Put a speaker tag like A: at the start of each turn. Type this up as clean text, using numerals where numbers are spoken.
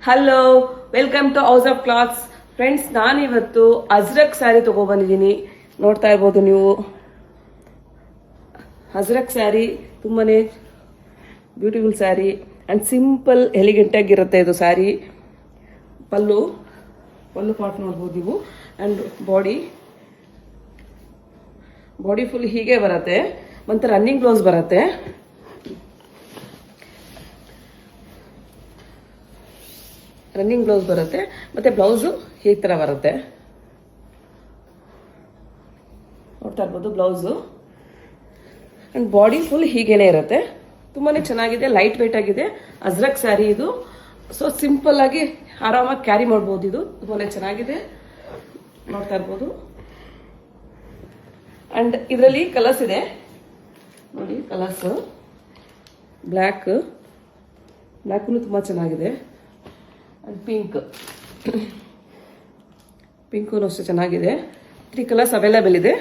A: Hello, welcome to house of clothes. Friends, ನಾನಿವತ್ತು ಅಜ್ರಕ್ ಸ್ಯಾರಿ ತಗೊಬಂದಿದ್ದೀನಿ. ನೋಡ್ತಾ ಇರ್ಬೋದು ನೀವು. ಅಜ್ರಕ್ ಸ್ಯಾರಿ ತುಂಬಾನೇ beautiful sari and simple elegant ಆಗಿರುತ್ತೆ ಇದು ಸ್ಯಾರಿ. ಪಲ್ಲು ಪಾರ್ಟ್ ನೋಡ್ಬೋದು ನೀವು. ಅಂಡ್ ಬಾಡಿ ಫುಲ್ ಹೀಗೆ ಬರುತ್ತೆ. ಮತ್ತೆ ರನ್ನಿಂಗ್ ಬ್ಲೌಸ್ ಬರುತ್ತೆ. ಮತ್ತೆ ಬ್ಲೌಸು ಈ ತರ ಬರುತ್ತೆ. ನೋಡ್ತಾ ಇರ್ಬೋದು ಬ್ಲೌಸು. ಅಂಡ್ ಬಾಡಿ ಫುಲ್ ಹೀಗೇನೆ ಇರುತ್ತೆ. ತುಂಬಾನೇ ಚೆನ್ನಾಗಿದೆ, ಲೈಟ್ ವೇಟ್ ಆಗಿದೆ. ಅಜ್ರಕ್ ಸ್ಯಾರಿ ಇದು. ಸೊ ಸಿಂಪಲ್ ಆಗಿ ಆರಾಮಾಗಿ ಕ್ಯಾರಿ ಮಾಡ್ಬೋದು. ಇದು ತುಂಬಾನೇ ಚೆನ್ನಾಗಿದೆ, ನೋಡ್ತಾ ಇರ್ಬೋದು. ಅಂಡ್ ಇದರಲ್ಲಿ ಕಲರ್ಸ್ ಇದೆ ನೋಡಿ. ಕಲರ್ಸ್ ಬ್ಲ್ಯಾಕ್ ತುಂಬಾ ಚೆನ್ನಾಗಿದೆ. ಅಂಡ್ ಪಿಂಕು ಅಷ್ಟೇ ಚೆನ್ನಾಗಿದೆ. 3 ಕಲರ್ಸ್ ಅವೈಲೇಬಲ್ ಇದೆ.